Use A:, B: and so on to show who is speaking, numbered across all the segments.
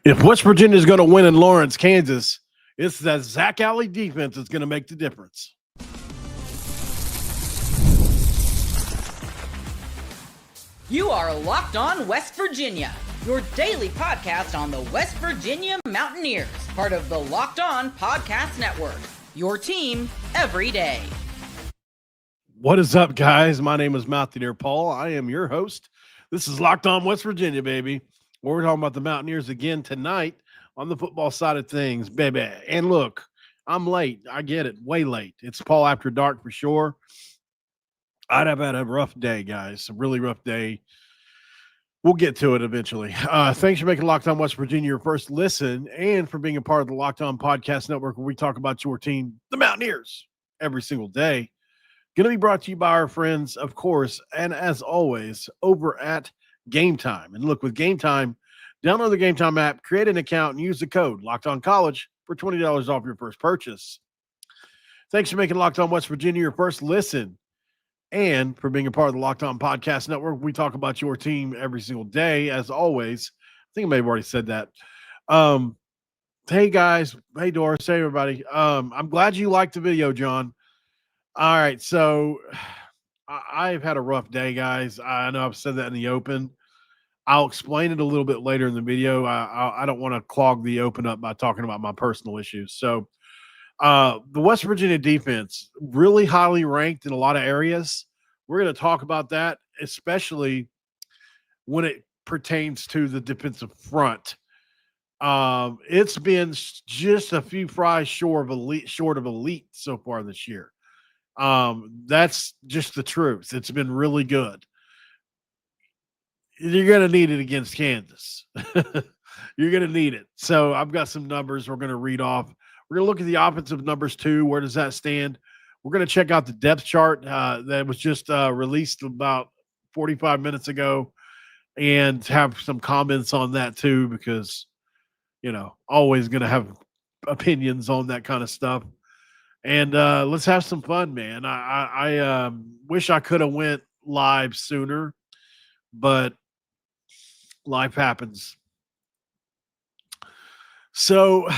A: If West Virginia is going to win in Lawrence, Kansas, it's that Zach Alley defense that's going to make the difference.
B: You are Locked On West Virginia, your daily podcast on the West Virginia Mountaineers, part of the Locked On Podcast Network, your team every day.
A: What is up, guys? My name is Mountaineer Paul. I am your host. This is Locked On West Virginia, baby. We're talking about the Mountaineers again tonight on the football side of things, baby. And look, I'm late. I get it. Way late. It's Paul after dark for sure. I'd have had a rough day, guys. A really rough day. We'll get to it eventually. Thanks for making Locked On West Virginia your first listen and for being a part of the Locked On Podcast Network where we talk about your team, the Mountaineers, every single day. Going to be brought to you by our friends, of course, and as always, over at Game Time. And look, with Game Time, download the Game Time app, create an account, and use the code Locked On College for $20 off your first purchase. Thanks for making Locked On West Virginia your first listen and for being a part of the Locked On Podcast Network. We talk about your team every single day, as always. I think I may have already said that. Hey, guys. Hey, Doris. Hey, everybody. I'm glad you liked the video, John. All right, so I've had a rough day, guys. I know I've said that in the open. I'll explain it a little bit later in the video. I don't want to clog the open up by talking about my personal issues. So the West Virginia defense, really highly ranked in a lot of areas. We're going to talk about that, especially when it pertains to the defensive front. It's been just a few fries short of elite so far this year. That's just the truth. It's been really good. You're going to need it against Kansas. You're going to need it. So I've got some numbers we're going to read off. We're going to look at the offensive numbers too. Where does that stand? We're going to check out the depth chart that was just released about 45 minutes ago and have some comments on that too, because, always going to have opinions on that kind of stuff. And let's have some fun, man. I wish I could have went live sooner, but life happens. So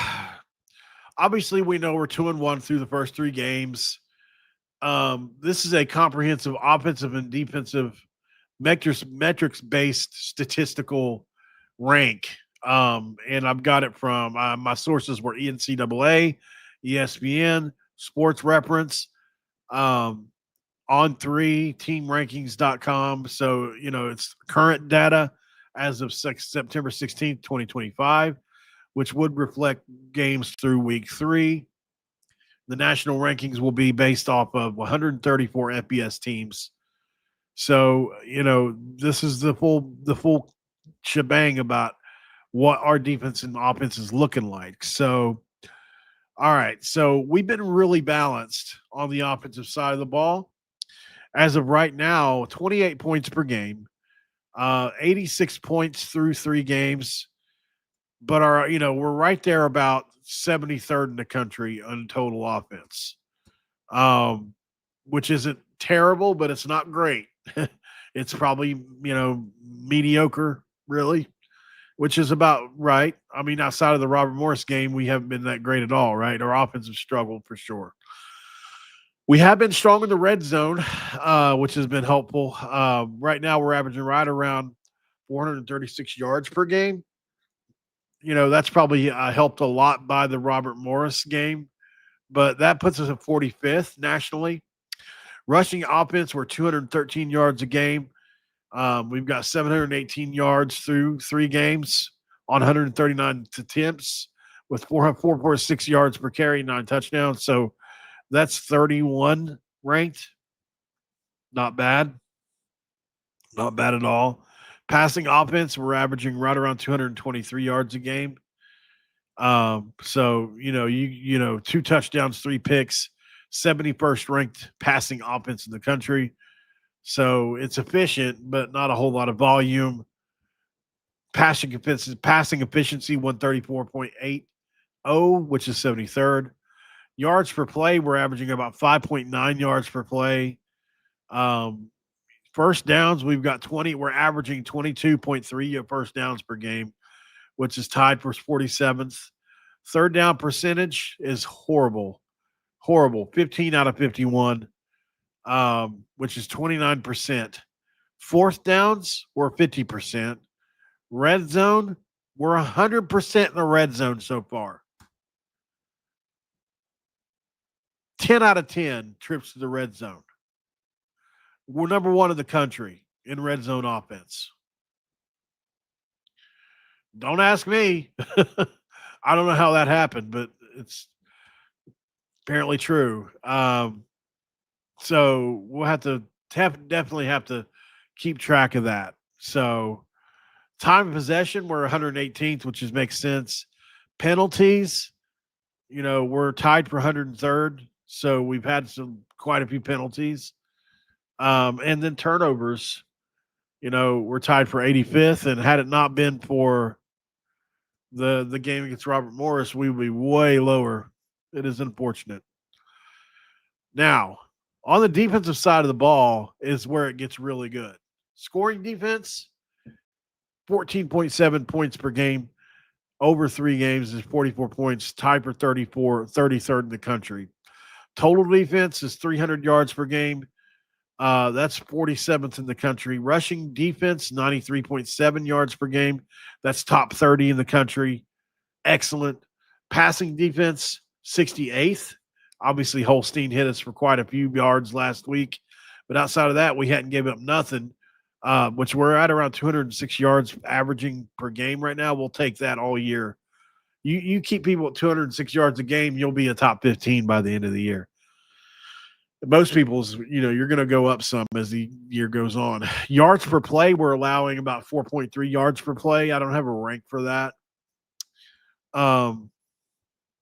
A: obviously we know we're 2-1 through the first three games. This is a comprehensive offensive and defensive metrics-based statistical rank. And I've got it from my sources were NCAA, ESPN, Sports Reference, on3, teamrankings.com. So, it's current data as of September 16th, 2025, which would reflect games through week 3. The national rankings will be based off of 134 FBS teams. So, this is the full shebang about what our defense and offense is looking like. So, all right, so we've been really balanced on the offensive side of the ball. As of right now, 28 points per game, 86 points through 3 games. But we're right there about 73rd in the country on total offense, which isn't terrible, but it's not great. It's probably, mediocre, really, which is about right. I mean, outside of the Robert Morris game, we haven't been that great at all, right? Our offense has struggled for sure. We have been strong in the red zone, which has been helpful. Right now, we're averaging right around 436 yards per game. That's probably helped a lot by the Robert Morris game, but that puts us at 45th nationally. Rushing offense, we're 213 yards a game. We've got 718 yards through 3 games on 139 attempts with 4.6 yards per carry, 9 touchdowns. So that's 31 ranked. Not bad. Not bad at all. Passing offense, we're averaging right around 223 yards a game. So, 2 touchdowns, 3 picks, 71st ranked passing offense in the country. So it's efficient, but not a whole lot of volume. Passing efficiency, 134.80, which is 73rd. Yards per play, we're averaging about 5.9 yards per play. First downs, we've got 20. We're averaging 22.3 first downs per game, which is tied for 47th. Third down percentage is horrible, 15 out of 51, which is 29%. Fourth downs, we're 50%. Red zone, we're 100% in the red zone so far. 10 out of 10 trips to the red zone. We're number one in the country in red zone offense. Don't ask me. I don't know how that happened, but it's apparently true. So we'll definitely have to keep track of that. So time of possession, we're 118th, which makes sense. Penalties, we're tied for 103rd. So we've had quite a few penalties. And then turnovers, we're tied for 85th. And had it not been for the game against Robert Morris, we would be way lower. It is unfortunate. Now, on the defensive side of the ball is where it gets really good. Scoring defense, 14.7 points per game. Over 3 games is 44 points, tied for 33rd in the country. Total defense is 300 yards per game. That's 47th in the country. Rushing defense, 93.7 yards per game. That's top 30 in the country. Excellent. Passing defense, 68th. Obviously, Holstein hit us for quite a few yards last week. But outside of that, we hadn't given up nothing, which we're at around 206 yards averaging per game right now. We'll take that all year. You keep people at 206 yards a game, you'll be a top 15 by the end of the year. Most people's, you're going to go up some as the year goes on. Yards per play, we're allowing about 4.3 yards per play. I don't have a rank for that.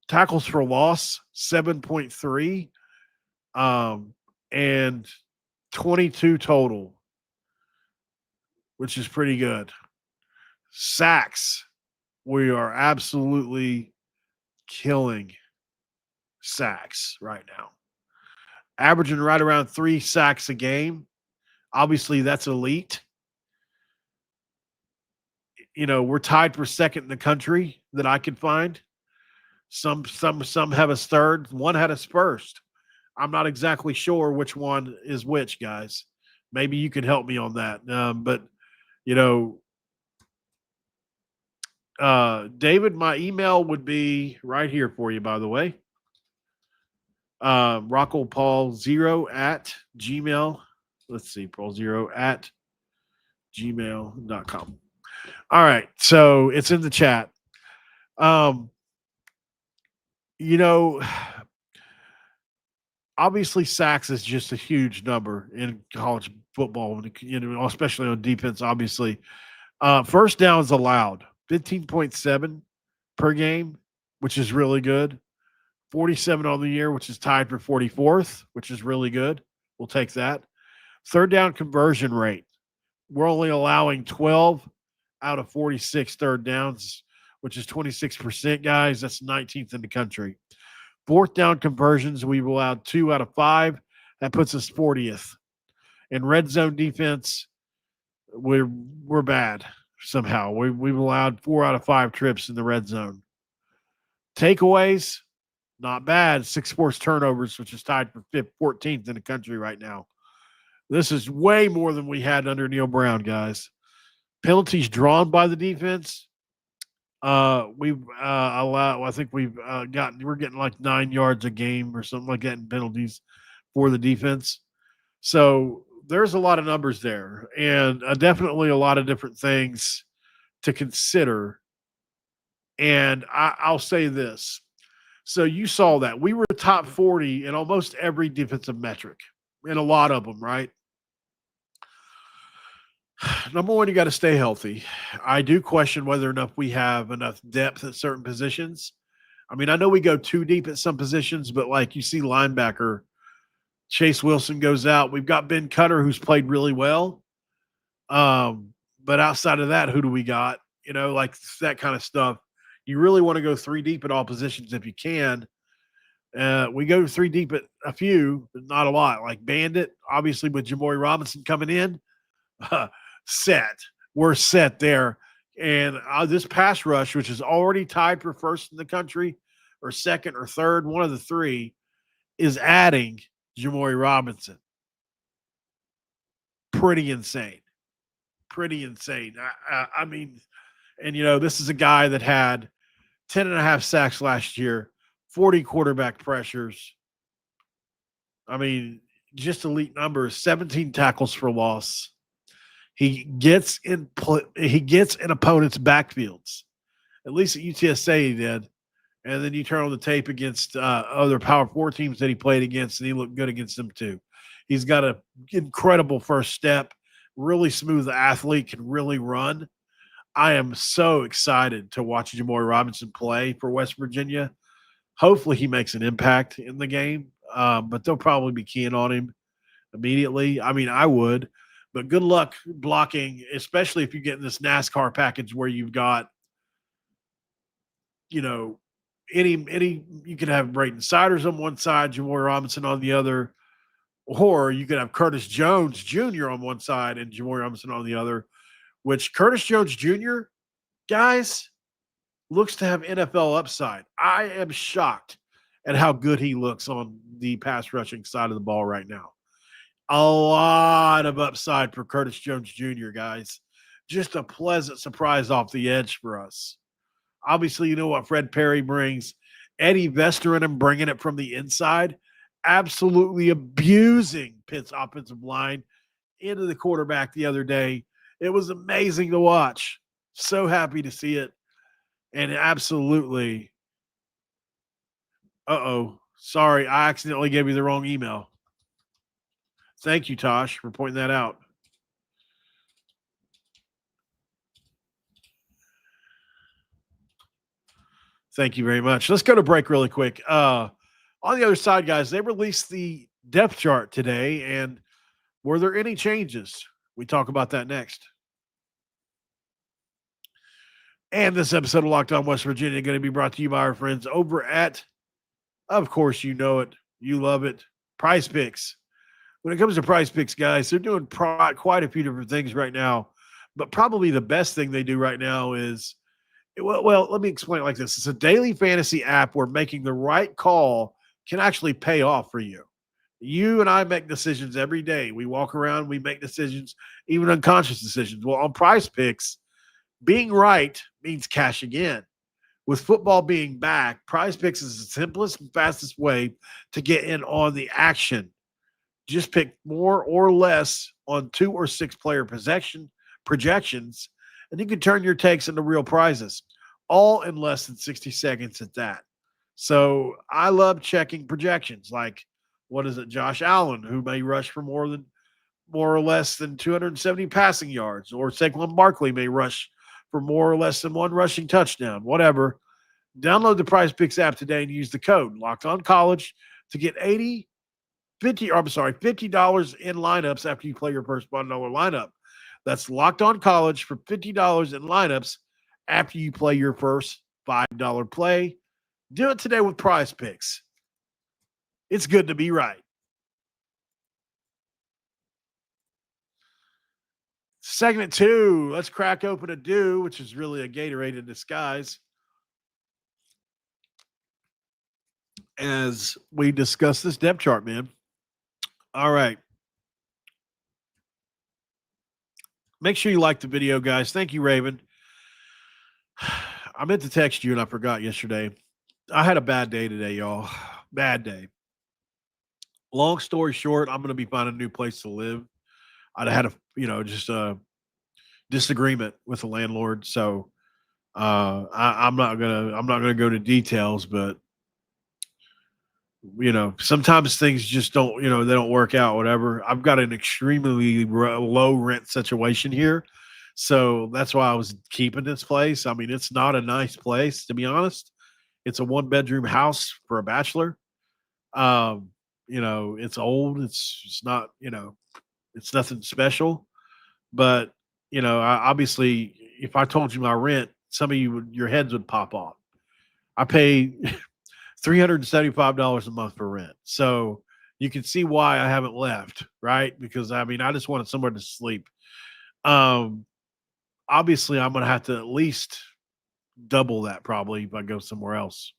A: Tackles for loss, 7.3, and 22 total, which is pretty good. Sacks, we are absolutely killing sacks right now. Averaging right around 3 sacks a game. Obviously, that's elite. We're tied for second in the country that I could find. Some have us third. One had us first. I'm not exactly sure which one is which, guys. Maybe you could help me on that. But David, my email would be right here for you, by the way. Rocco Paul 0 at Gmail. Let's see, Paul 0 at gmail.com. All right. So it's in the chat. Obviously sacks is just a huge number in college football, especially on defense, obviously. First downs allowed, 15.7 per game, which is really good. 47 on the year, which is tied for 44th, which is really good. We'll take that. Third down conversion rate. We're only allowing 12 out of 46 third downs, which is 26%, guys. That's 19th in the country. Fourth down conversions, we've allowed 2 out of 5. That puts us 40th. In red zone defense, we're bad somehow. We've allowed 4 out of 5 trips in the red zone. Takeaways, not bad. 6 forced turnovers, which is tied for 14th in the country right now. This is way more than we had under Neil Brown, guys. Penalties drawn by the defense. We've allowed. I think we're getting like 9 yards a game or something like that in penalties for the defense. So there's a lot of numbers there, and definitely a lot of different things to consider. And I'll say this. So you saw that we were top 40 in almost every defensive metric, in a lot of them, right? Number one, you got to stay healthy. I do question whether or not we have enough depth at certain positions. I mean, I know we go too deep at some positions, but like you see linebacker, Chase Wilson goes out. We've got Ben Cutter, who's played really well. But outside of that, who do we got? Like that kind of stuff. You really want to go 3 deep at all positions if you can. We go 3 deep at a few, but not a lot. Like Bandit, obviously with Jamori Robinson coming in, set. We're set there. And this pass rush, which is already tied for first in the country or second or third, one of the three, is adding Jamori Robinson. Pretty insane. Pretty insane. I mean, and, this is a guy that had 10 and a half sacks last year, 40 quarterback pressures. I mean, just elite numbers, 17 tackles for loss. He gets in opponents' backfields. At least at UTSA he did. And then you turn on the tape against other Power 4 teams that he played against, and he looked good against them too. He's got an incredible first step, really smooth athlete, can really run. I am so excited to watch Jamori Robinson play for West Virginia. Hopefully he makes an impact in the game, but they'll probably be keying on him immediately. I mean, I would, but good luck blocking, especially if you get in this NASCAR package where you've got, any you could have Brayton Siders on one side, Jamori Robinson on the other, or you could have Curtis Jones Jr. on one side and Jamori Robinson on the other, which Curtis Jones Jr., guys, looks to have NFL upside. I am shocked at how good he looks on the pass rushing side of the ball right now. A lot of upside for Curtis Jones Jr., guys. Just a pleasant surprise off the edge for us. Obviously, you know what Fred Perry brings. Eddie Vester and him bringing it from the inside, absolutely abusing Pitt's offensive line into the quarterback the other day. It was amazing to watch. So happy to see it. And absolutely, sorry, I accidentally gave you the wrong email. Thank you, Tosh, for pointing that out. Thank you very much. Let's go to break really quick. On the other side, guys, they released the depth chart today, and were there any changes? We talk about that next. And this episode of Locked On West Virginia is going to be brought to you by our friends over at, of course, you know it, you love it, Prize Picks. When it comes to Prize Picks, guys, they're doing quite a few different things right now, but probably the best thing they do right now is, well, let me explain it like this. It's a daily fantasy app where making the right call can actually pay off for you. You and I make decisions every day. We walk around, we make decisions, even unconscious decisions. Well, on Prize Picks, being right means cashing in. With football being back, Prize Picks is the simplest and fastest way to get in on the action. Just pick more or less on 2 or 6 player projections, and you can turn your takes into real prizes, all in less than 60 seconds at that. So I love checking projections like, what is it, Josh Allen, who may rush for more or less than 270 passing yards, or Saquon Barkley may rush for more or less than 1 rushing touchdown, whatever. Download the Prize Picks app today and use the code LOCKEDONCollege to get $50 in lineups after you play your first $1 lineup. That's Locked On College for $50 in lineups after you play your first $5 play. Do it today with Prize Picks. It's good to be right. Segment 2, let's crack open a Dew, which is really a Gatorade in disguise, as we discuss this depth chart, man. All right. Make sure you like the video, guys. Thank you, Raven. I meant to text you and I forgot yesterday. I had a bad day today, y'all. Bad day. Long story short, I'm going to be finding a new place to live. I'd had a disagreement with the landlord. So I'm not gonna go to details, but sometimes things just don't, they don't work out, whatever. I've got an extremely low rent situation here. So that's why I was keeping this place. I mean, it's not a nice place, to be honest. It's a 1-bedroom house for a bachelor. It's old. It's not, it's nothing special, but obviously if I told you my rent, some of your heads would pop off. I pay $375 a month for rent. So you can see why I haven't left, right? Because I just wanted somewhere to sleep. I obviously I'm going to have to at least double that probably if I go somewhere else.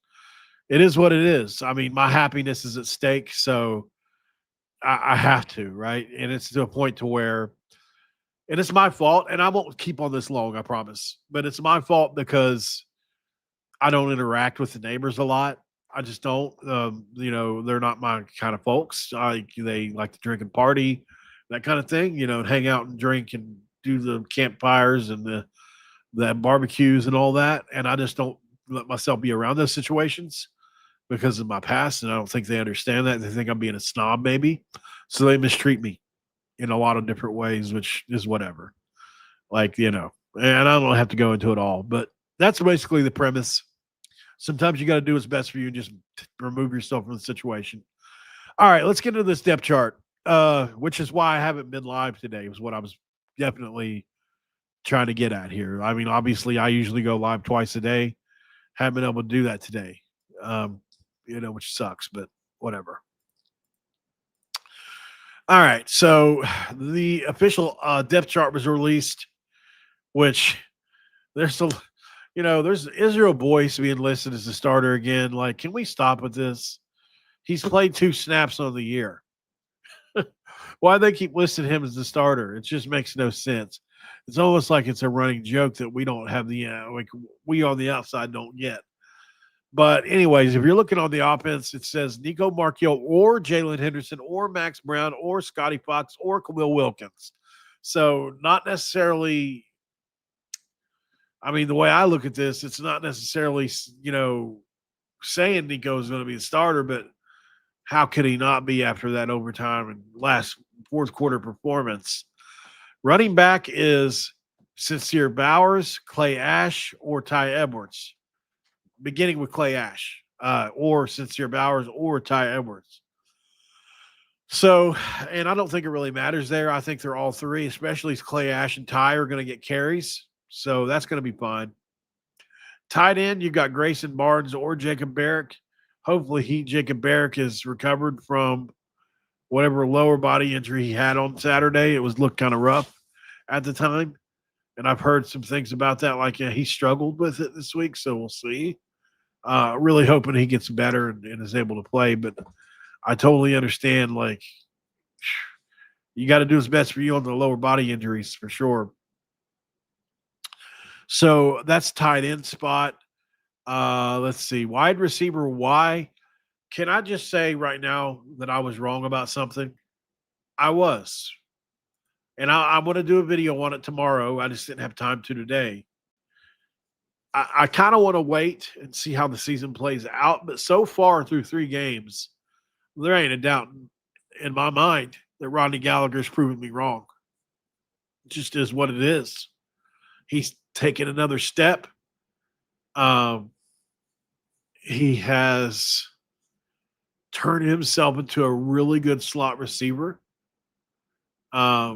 A: It is what it is. I mean, my happiness is at stake, so I have to, right? And it's to a point to where, and it's my fault, and I won't keep on this long, I promise. But it's my fault because I don't interact with the neighbors a lot. I just don't. They're not my kind of folks. They like to drink and party, that kind of thing. And hang out and drink and do the campfires and the barbecues and all that. And I just don't let myself be around those situations because of my past, and I don't think they understand that. They think I'm being a snob, maybe, so they mistreat me in a lot of different ways, which is whatever. And I don't have to go into it all, but that's basically the premise. Sometimes you got to do what's best for you and just remove yourself from the situation. All right, let's get into this depth chart, which is why I haven't been live today, was what I was definitely trying to get at here. I mean, obviously, I usually go live twice a day. Haven't been able to do that today, which sucks, but whatever. All right, so the official depth chart was released, which there's Israel Boyce being listed as the starter again. Like, can we stop with this? He's played 2 snaps on the year. Why they keep listing him as the starter? It just makes no sense. It's almost like it's a running joke that we don't have we on the outside don't get. But anyways, if you're looking on the offense, it says Nico Marchiol or Jalen Henderson or Max Brown or Scotty Fox or Khalil Wilkins. So not necessarily, I mean, the way I look at this, it's not necessarily, saying Nico is going to be the starter, but how could he not be after that overtime and last fourth quarter performance? Running back is Sincere Bowers, Clay Ash, or Ty Edwards. Beginning with Clay Ash, or Sincere Bowers, or Ty Edwards. So, and I don't think it really matters there. I think they're all three, especially Clay Ash and Ty are going to get carries. So that's going to be fine. Tight end, you got Grayson Barnes or Jacob Barrick. Hopefully Jacob Barrick is recovered from whatever lower body injury he had on Saturday. It looked kind of rough at the time. And I've heard some things about that, like he struggled with it this week, so we'll see. Really hoping he gets better and is able to play. But I totally understand, you got to do what's best for you on the lower body injuries for sure. So that's tight end spot. Let's see. Wide receiver, why? Can I just say right now that I was wrong about something? I was. And I'm going to do a video on it tomorrow. I just didn't have time to today. I kind of want to wait and see how the season plays out. But so far through 3 games, there ain't a doubt in my mind that Rodney Gallagher's proven me wrong. It just is what it is. He's taken another step. He has turned himself into a really good slot receiver.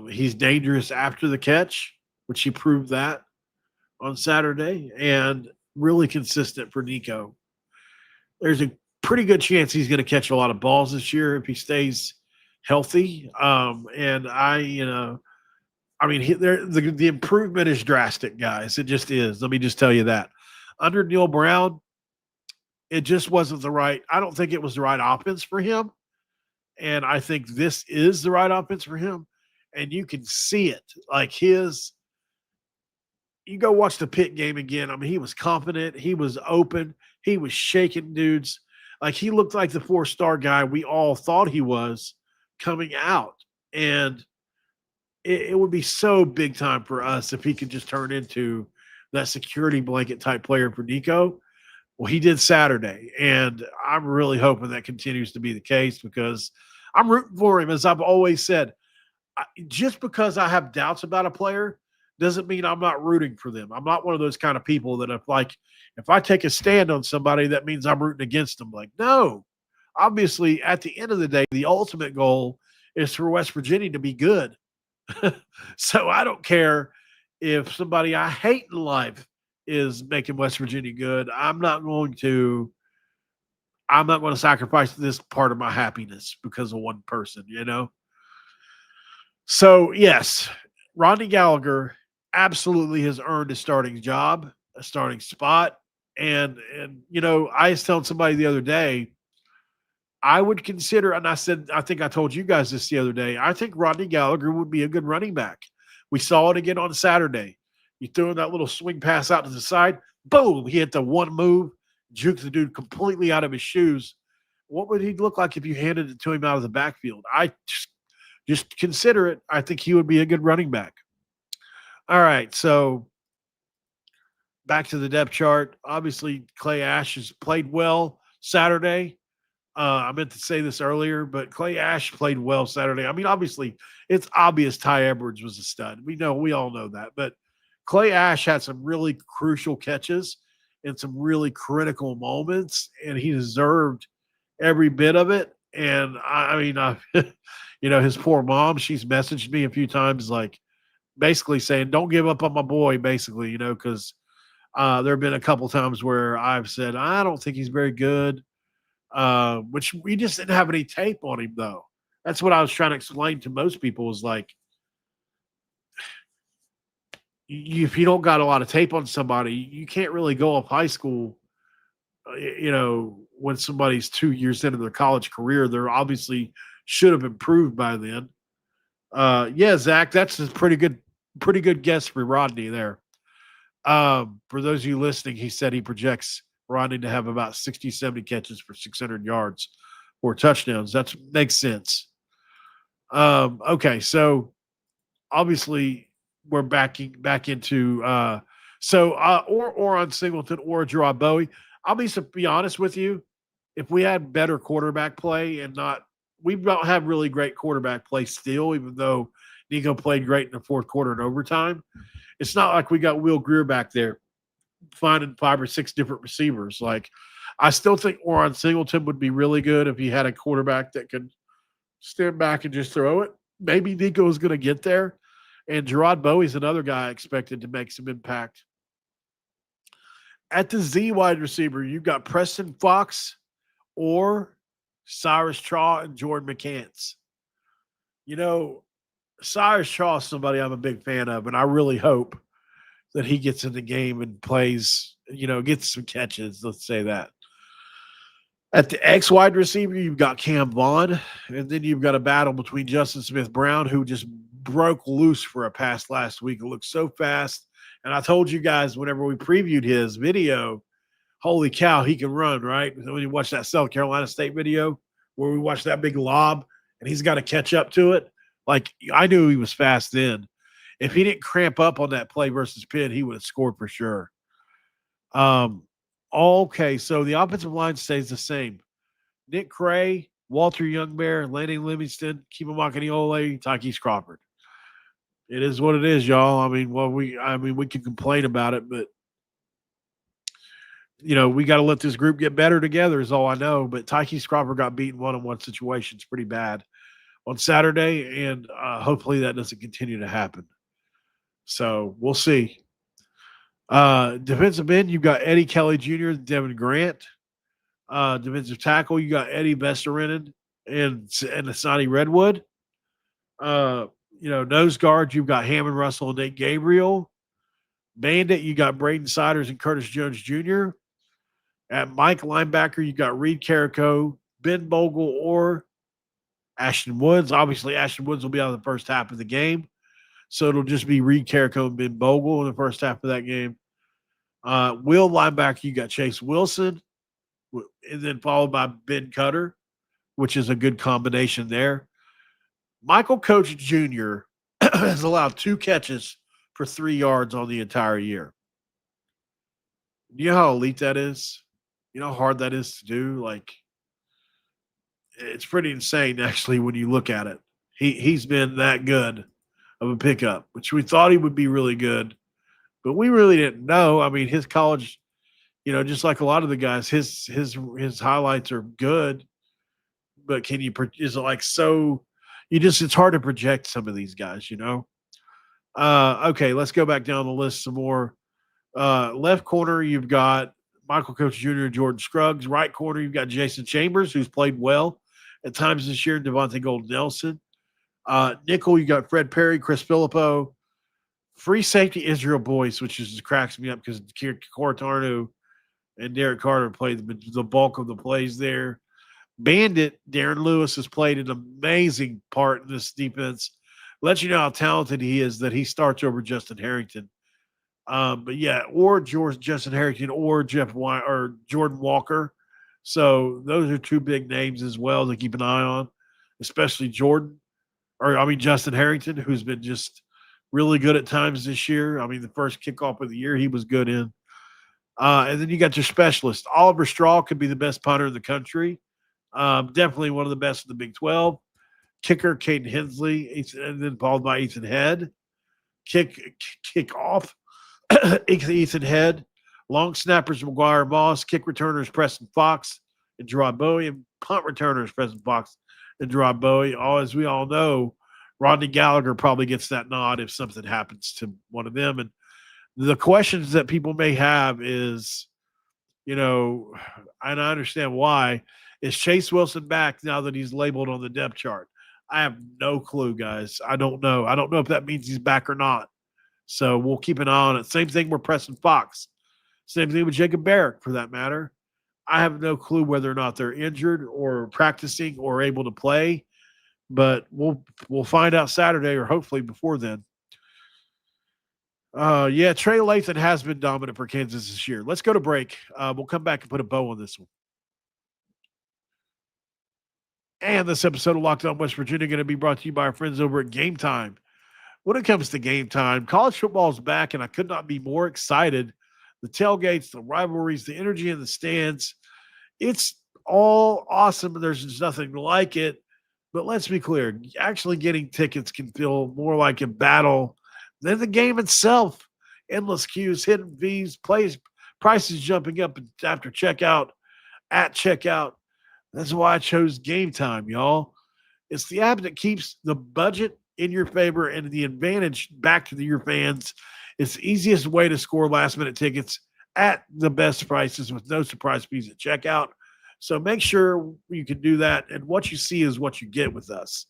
A: He's dangerous after the catch, which he proved that on Saturday, and really consistent for Nico. There's a pretty good chance he's going to catch a lot of balls this year if he stays healthy. And the improvement is drastic, guys. It just is. Let me just tell you that. Under Neil Brown, it just wasn't I don't think it was the right offense for him. And I think this is the right offense for him. And you can see it. You go watch the Pitt game again. I mean, he was confident. He was open. He was shaking dudes. He looked like the 4-star guy we all thought he was coming out. And it would be so big time for us if he could just turn into that security blanket type player for Nico. Well, he did Saturday, and I'm really hoping that continues to be the case because I'm rooting for him. As I've always said, just because I have doubts about a player doesn't mean I'm not rooting for them. I'm not one of those kind of people that if I take a stand on somebody, that means I'm rooting against them. No. Obviously, at the end of the day, the ultimate goal is for West Virginia to be good. So I don't care if somebody I hate in life is making West Virginia good. I'm not going to sacrifice this part of my happiness because of one person, So yes, Rodney Gallagher absolutely has earned a starting job, a starting spot. And I was telling somebody the other day, I would consider, and I said, I think I told you guys this the other day, I think Rodney Gallagher would be a good running back. We saw it again on Saturday. You threw that little swing pass out to the side, boom, he hit the one move, juked the dude completely out of his shoes. What would he look like if you handed it to him out of the backfield? I just consider it. I think he would be a good running back. All right, so back to the depth chart. Obviously, Clay Ash has played well Saturday. I meant to say this earlier, but Clay Ash played well Saturday. I mean, obviously, it's obvious Ty Edwards was a stud. We all know that. But Clay Ash had some really crucial catches and some really critical moments, and he deserved every bit of it. And his poor mom, she's messaged me a few times, like basically saying, "Don't give up on my boy," basically, because there have been a couple times where I've said, "I don't think he's very good." Which we just didn't have any tape on him, though. That's what I was trying to explain to most people was like, if you don't got a lot of tape on somebody, you can't really go up high school, when somebody's 2 years into their college career. They're obviously should have improved by then. Yeah, Zach, that's a pretty good guess for Rodney there. For those of you listening, he said he projects Rodney to have about 60, 70 catches for 600 yards or touchdowns. That makes sense. Okay, so obviously we're back into or on Singleton or Gerard Bowie. I'll be honest with you. If we had better quarterback play we don't have really great quarterback play still, even though Nico played great in the fourth quarter and overtime. It's not like we got Will Greer back there finding 5 or 6 different receivers. Like, I still think Oron Singleton would be really good if he had a quarterback that could stand back and just throw it. Maybe Nico is going to get there. And Gerard Bowie's another guy expected to make some impact. At the Z wide receiver, you've got Preston Fox or Cyrus Traw and Jordan McCants. Cyrus Traw is somebody I'm a big fan of, and I really hope that he gets in the game and plays, gets some catches, let's say that. At the X wide receiver, you've got Cam Vaughn, and then you've got a battle between Justin Smith-Brown, who just broke loose for a pass last week. It looked so fast. And I told you guys whenever we previewed his video, holy cow, he can run, right? When you watch that South Carolina State video where we watched that big lob and he's got to catch up to it, like, I knew he was fast then. If he didn't cramp up on that play versus Pitt, he would have scored for sure. Okay, so the offensive line stays the same. Nick Cray, Walter Youngbear, Landon Livingston, Kima Makaniole, Tykes Crawford. It is what it is, y'all. I mean, we can complain about it, but we got to let this group get better together is all I know. But Tykes Crawford got beaten one-on-one situations pretty bad on Saturday, and hopefully that doesn't continue to happen. So we'll see. Defensive end, you've got Eddie Kelly Jr., Devin Grant. Defensive tackle, you got Eddie Vesterinen and Asani Redwood. Nose guard, you've got Hammond Russell and Nate Gabriel. Bandit, you got Braden Siders and Curtis Jones Jr. At Mike linebacker, you got Reed Carrico, Ben Bogle, or Ashton Woods. Obviously, Ashton Woods will be out of the first half of the game. So it'll just be Reed Carrico and Ben Bogle in the first half of that game. Will linebacker, you got Chase Wilson, and then followed by Ben Cutter, which is a good combination there. Michael Coach Jr. has allowed 2 catches for 3 yards on the entire year. You know how elite that is? You know how hard that is to do? Like, it's pretty insane, actually, when you look at it. He's been that good of a pickup, which we thought he would be really good, but we really didn't know. I mean, his college, just like a lot of the guys, his highlights are good, but is it like so? It's hard to project some of these guys, Okay, let's go back down the list some more. Left corner, you've got Michael Coach Jr., Jordan Scruggs. Right corner, you've got Jason Chambers, who's played well at times this year, Devontae Gold Nelson. Nickel, you got Fred Perry, Chris Filippo. Free safety Israel Boyce, which is cracks me up because Cortarno and Derek Carter played the bulk of the plays there. Bandit, Darren Lewis has played an amazing part in this defense. Let you know how talented he is that he starts over Justin Harrington. But yeah, or Justin Harrington or or Jordan Walker. So those are two big names as well to keep an eye on, especially Justin Harrington, who's been just really good at times this year. I mean, the first kickoff of the year he was good in. And then you got your specialist. Oliver Straw could be the best punter in the country. Definitely one of the best in the Big 12. Kicker, Caden Hensley, and then followed by Ethan Head. Kick off, Ethan Head. Long snappers, McGuire Moss. Kick returners, Preston Fox and Gerard Bowie. And punt returners, Preston Fox and Gerard Bowie. As we all know, Rodney Gallagher probably gets that nod if something happens to one of them. And the questions that people may have is, and I understand why, is Chase Wilson back now that he's labeled on the depth chart? I have no clue, guys. I don't know. I don't know if that means he's back or not. So we'll keep an eye on it. Same thing with Preston Fox. Same thing with Jacob Barrick, for that matter. I have no clue whether or not they're injured or practicing or able to play, but we'll find out Saturday or hopefully before then. Trey Lathan has been dominant for Kansas this year. Let's go to break. We'll come back and put a bow on this one. And this episode of Locked On West Virginia going to be brought to you by our friends over at Game Time. When it comes to game time, college football is back, and I could not be more excited. The tailgates, the rivalries, the energy in the stands, it's all awesome, and there's just nothing like it. But let's be clear, actually getting tickets can feel more like a battle than the game itself. Endless queues, hidden fees, prices jumping up after checkout, at checkout. That's why I chose Game Time, y'all. It's the app that keeps the budget in your favor and the advantage back to your fans. It's the easiest way to score last-minute tickets at the best prices with no surprise fees at checkout. So make sure you can do that, and what you see is what you get with us.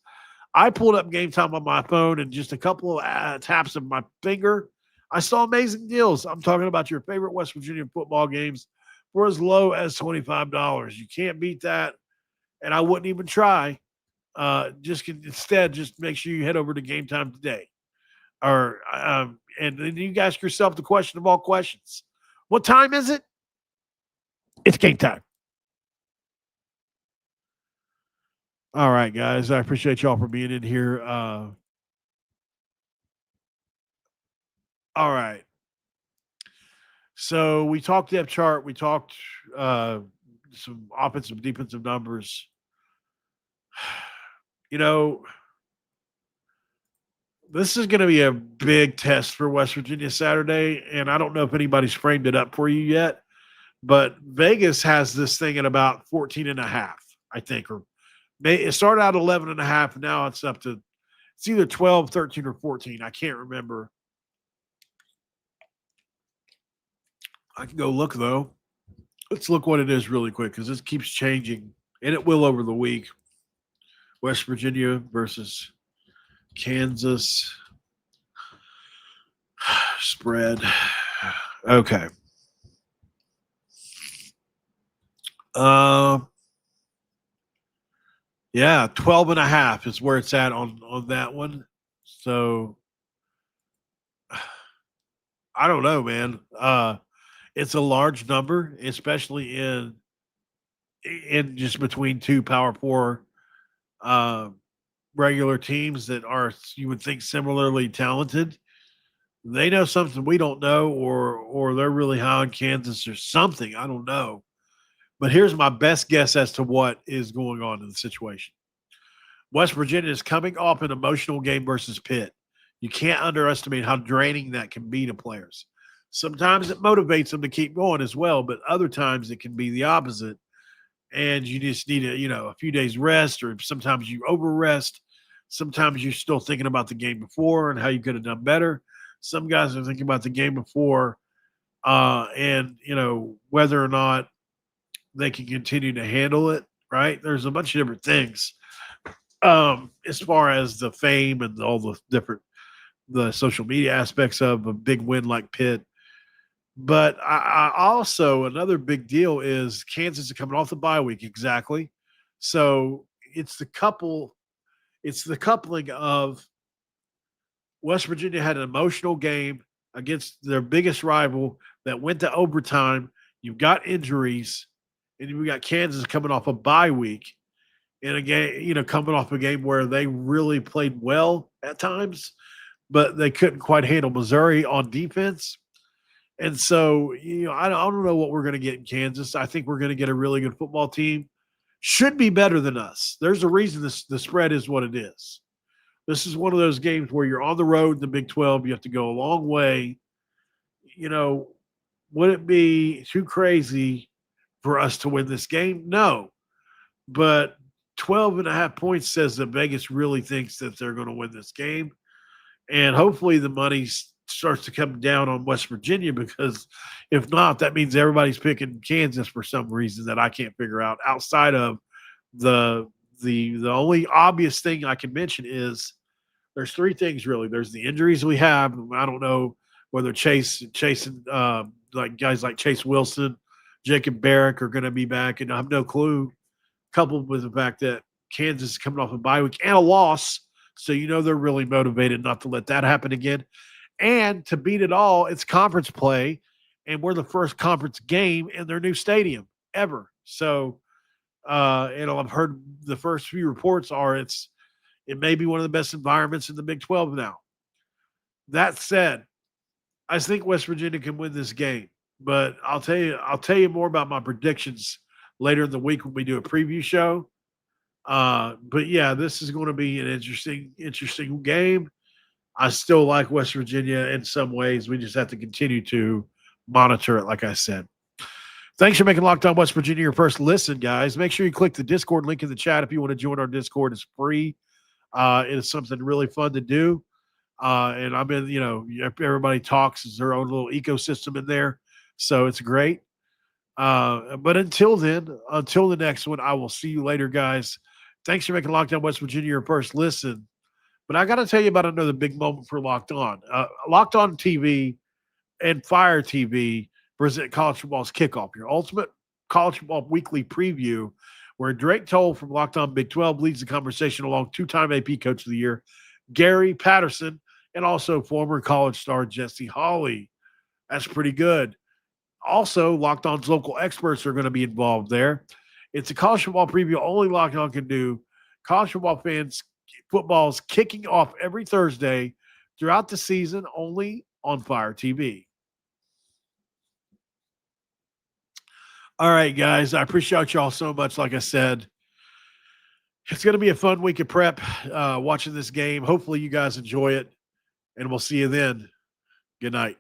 A: I pulled up Game Time on my phone, and just a couple of taps of my finger, I saw amazing deals. I'm talking about your favorite West Virginia football games for as low as $25. You can't beat that, and I wouldn't even try. Just make sure you head over to Game Time today. And then you ask yourself the question of all questions. What time is it? It's game time. All right, guys. I appreciate y'all for being in here. All right. So we talked depth chart. We talked some offensive, defensive numbers. This is going to be a big test for West Virginia Saturday, and I don't know if anybody's framed it up for you yet, but Vegas has this thing at about 14.5, I think, or it started out 11.5, and now it's up to it's either 12, 13, or 14. I can't remember. I can go look, though. Let's look what it is really quick because this keeps changing, and it will over the week. West Virginia versus Kansas spread. Okay. 12.5 is where it's at on that one. So I don't know, man. It's a large number, especially in just between two Power 4 regular teams that are, you would think, similarly talented. They know something we don't know, or they're really high on Kansas or something. I don't know. But here's my best guess as to what is going on in the situation. West Virginia is coming off an emotional game versus Pitt. You can't underestimate how draining that can be to players. Sometimes it motivates them to keep going as well, but other times it can be the opposite. And you just need a few days rest, or sometimes you over rest. Sometimes you're still thinking about the game before and how you could have done better. Some guys are thinking about the game before and whether or not they can continue to handle it, right? There's a bunch of different things as far as the fame and all the different the social media aspects of a big win like Pitt. But I also, another big deal is Kansas is coming off the bye week. Exactly. So it's the coupling of West Virginia had an emotional game against their biggest rival that went to overtime. You've got injuries, and you've got Kansas coming off a bye week in a game, coming off a game where they really played well at times, but they couldn't quite handle Missouri on defense. And so, I don't know what we're going to get in Kansas. I think we're going to get a really good football team. Should be better than us. There's a reason the spread is what it is. This is one of those games where you're on the road in the Big 12. You have to go a long way. Would it be too crazy for us to win this game? No. But 12 and a half points says that Vegas really thinks that they're going to win this game. And hopefully the money starts to come down on West Virginia, because if not, that means everybody's picking Kansas for some reason that I can't figure out. Outside of the only obvious thing I can mention is there's three things really. There's the injuries we have. I don't know whether Chase and like guys like Chase Wilson, Jacob Barrick are going to be back, and I have no clue. Coupled with the fact that Kansas is coming off a bye week and a loss, so they're really motivated not to let that happen again. And to beat it all, it's conference play, and we're the first conference game in their new stadium ever. So, I've heard the first few reports are it may be one of the best environments in the Big 12 now. That said, I think West Virginia can win this game, but I'll tell you more about my predictions later in the week when we do a preview show. But yeah, this is going to be an interesting game. I still like West Virginia in some ways. We just have to continue to monitor it, like I said. Thanks for making Locked On West Virginia your first listen, guys. Make sure you click the Discord link in the chat if you want to join our Discord. It's free. It is something really fun to do. And I'm in, everybody talks. There's their own little ecosystem in there. So it's great. But until the next one, I will see you later, guys. Thanks for making Locked On West Virginia your first listen. But I got to tell you about another big moment for Locked On. Locked On TV and Fire TV present college football's kickoff, your ultimate college football weekly preview, where Drake Toll from Locked On Big 12 leads the conversation along two-time AP Coach of the Year, Gary Patterson, and also former college star Jesse Hawley. That's pretty good. Also, Locked On's local experts are going to be involved there. It's a college football preview only Locked On can do. College football fans, football's kicking off every Thursday throughout the season, only on Fire TV. All right, guys, I appreciate y'all so much. Like I said, it's going to be a fun week of prep watching this game. Hopefully you guys enjoy it, and we'll see you then. Good night.